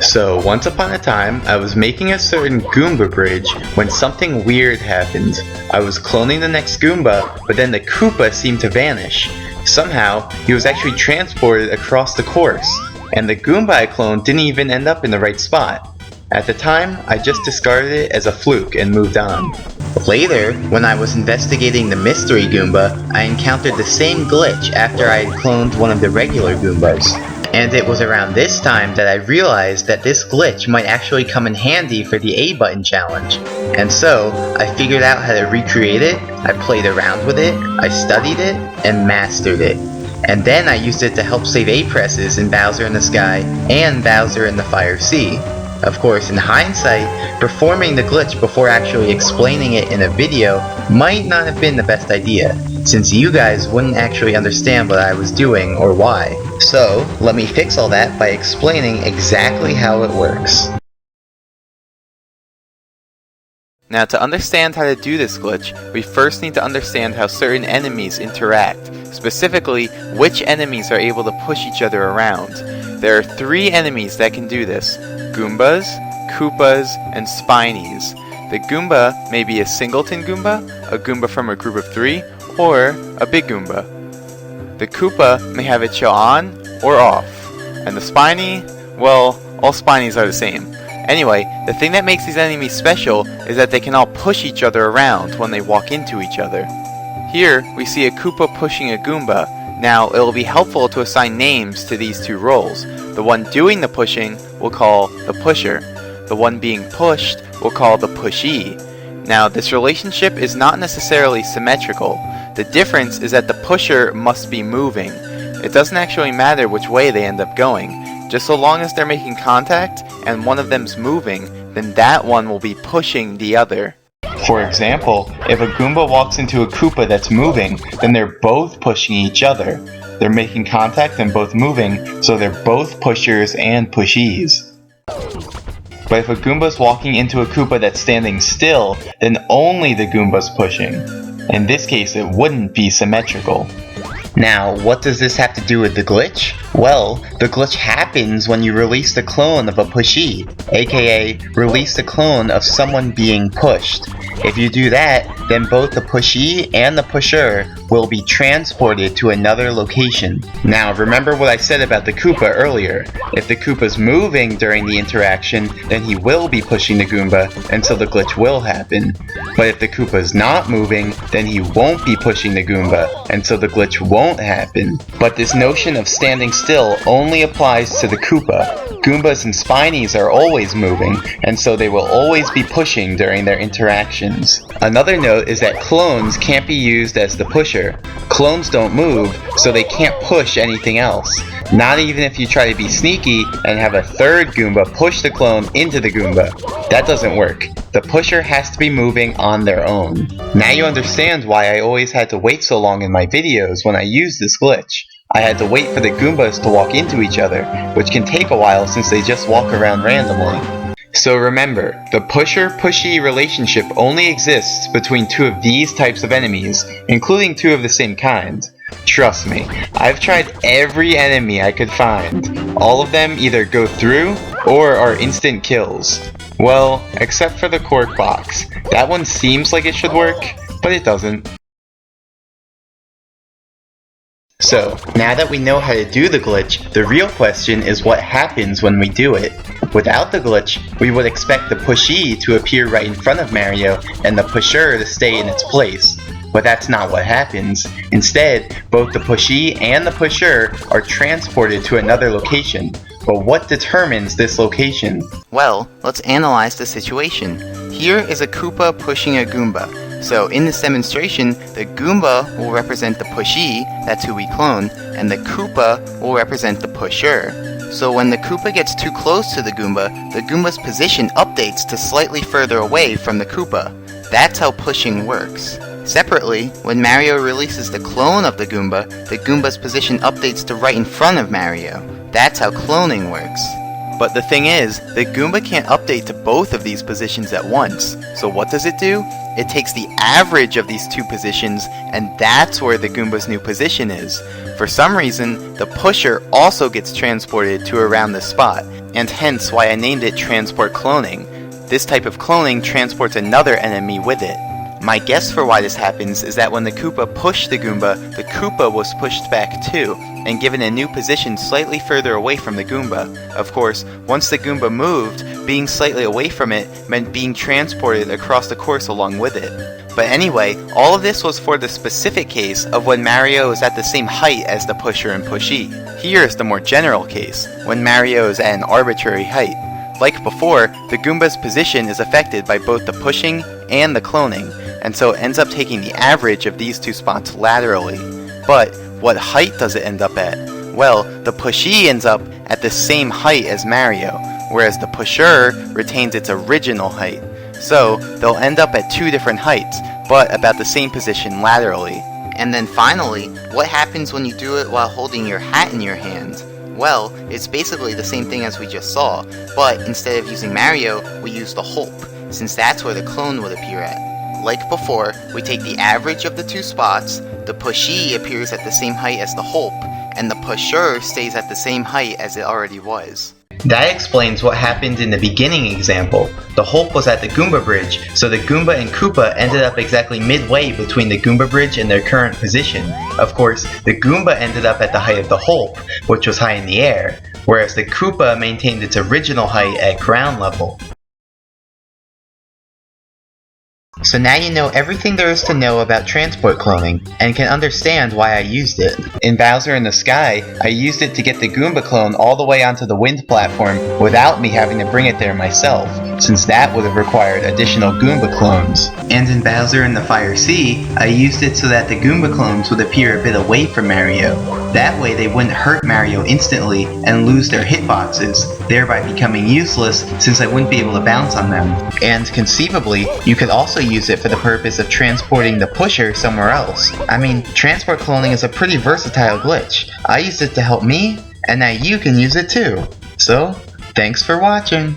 So, once upon a time, I was making a certain Goomba bridge when something weird happened. I was cloning the next Goomba, but then the Koopa seemed to vanish. Somehow, he was actually transported across the course, and the Goomba I cloned didn't even end up in the right spot. At the time, I just discarded it as a fluke and moved on. Later, when I was investigating the mystery Goomba, I encountered the same glitch after I had cloned one of the regular Goombas. And it was around this time that I realized that this glitch might actually come in handy for the A button challenge. And so, I figured out how to recreate it, I played around with it, I studied it, and mastered it. And then I used it to help save A presses in Bowser in the Sky and Bowser in the Fire Sea. Of course, in hindsight, performing the glitch before actually explaining it in a video might not have been the best idea, since you guys wouldn't actually understand what I was doing or why. So, let me fix all that by explaining exactly how it works. Now, to understand how to do this glitch, we first need to understand how certain enemies interact, specifically which enemies are able to push each other around. There are 3 enemies that can do this: Goombas, Koopas, and Spinies. The Goomba may be a singleton Goomba, a Goomba from a group of 3, or a big Goomba. The Koopa may have its shell on or off, and the Spiny, well, all Spinies are the same. Anyway, the thing that makes these enemies special is that they can all push each other around when they walk into each other. Here, we see a Koopa pushing a Goomba. Now, it will be helpful to assign names to these 2 roles. The one doing the pushing we'll call the pusher. The one being pushed we'll call the pushee. Now, this relationship is not necessarily symmetrical. The difference is that the pusher must be moving. It doesn't actually matter which way they end up going. Just so long as they're making contact and one of them's moving, then that one will be pushing the other. For example, if a Goomba walks into a Koopa that's moving, then they're both pushing each other. They're making contact and both moving, so they're both pushers and pushees. But if a Goomba's walking into a Koopa that's standing still, then only the Goomba's pushing. In this case, it wouldn't be symmetrical. Now, what does this have to do with the glitch? Well, the glitch happens when you release the clone of a pushee, aka release the clone of someone being pushed. If you do that, then both the pushee and the pusher will be transported to another location. Now, remember what I said about the Koopa earlier. If the Koopa's moving during the interaction, then he will be pushing the Goomba, and so the glitch will happen. But if the Koopa's not moving, then he won't be pushing the Goomba, and so the glitch won't happen. But this notion of standing still only applies to the Koopa. Goombas and Spinies are always moving, and so they will always be pushing during their interactions. Another note is that clones can't be used as the pusher. Clones don't move, so they can't push anything else. Not even if you try to be sneaky and have a third Goomba push the clone into the Goomba. That doesn't work. The pusher has to be moving on their own. Now you understand why I always had to wait so long in my videos when I used this glitch. I had to wait for the Goombas to walk into each other, which can take a while since they just walk around randomly. So remember, the pusher-pushee relationship only exists between 2 of these types of enemies, including 2 of the same kind. Trust me, I've tried every enemy I could find. All of them either go through or are instant kills. Well, except for the cork box. That one seems like it should work, but it doesn't. So, now that we know how to do the glitch, the real question is what happens when we do it. Without the glitch, we would expect the pushee to appear right in front of Mario and the pusher to stay in its place. But that's not what happens. Instead, both the pushee and the pusher are transported to another location. But what determines this location? Well, let's analyze the situation. Here is a Koopa pushing a Goomba. So in this demonstration, the Goomba will represent the pushee, that's who we clone, and the Koopa will represent the pusher. So when the Koopa gets too close to the Goomba's position updates to slightly further away from the Koopa. That's how pushing works. Separately, when Mario releases the clone of the Goomba's position updates to right in front of Mario. That's how cloning works. But the thing is, the Goomba can't update to both of these positions at once. So what does it do? It takes the average of these 2 positions, and that's where the Goomba's new position is. For some reason, the pusher also gets transported to around this spot, and hence why I named it transport cloning. This type of cloning transports another enemy with it. My guess for why this happens is that when the Koopa pushed the Goomba was pushed back too, and given a new position slightly further away from the Goomba. Of course, once the Goomba moved, being slightly away from it meant being transported across the course along with it. But anyway, all of this was for the specific case of when Mario is at the same height as the pusher and pushee. Here is the more general case, when Mario is at an arbitrary height. Like before, the Goomba's position is affected by both the pushing and the cloning, and so it ends up taking the average of these two spots laterally. But what height does it end up at? Well, the pushee ends up at the same height as Mario, whereas the pusher retains its original height. So, they'll end up at two different heights, but about the same position laterally. And then finally, what happens when you do it while holding your hat in your hand? Well, it's basically the same thing as we just saw, but instead of using Mario, we use the Hulk, since that's where the clone would appear at. Like before, we take the average of the two spots, the pushee appears at the same height as the Hulk, and the pusher stays at the same height as it already was. That explains what happened in the beginning example. The Hulk was at the Goomba bridge, so the Goomba and Koopa ended up exactly midway between the Goomba bridge and their current position. Of course, the Goomba ended up at the height of the Hulk, which was high in the air, whereas the Koopa maintained its original height at ground level. So now you know everything there is to know about transport cloning, and can understand why I used it. In Bowser in the Sky, I used it to get the Goomba clone all the way onto the wind platform without me having to bring it there myself, since that would have required additional Goomba clones. And in Bowser in the Fire Sea, I used it so that the Goomba clones would appear a bit away from Mario. That way they wouldn't hurt Mario instantly and lose their hitboxes, thereby becoming useless since I wouldn't be able to bounce on them. And conceivably, you could also use it for the purpose of transporting the pusher somewhere else. I mean, transport cloning is a pretty versatile glitch. I used it to help me, and now you can use it too. So, thanks for watching.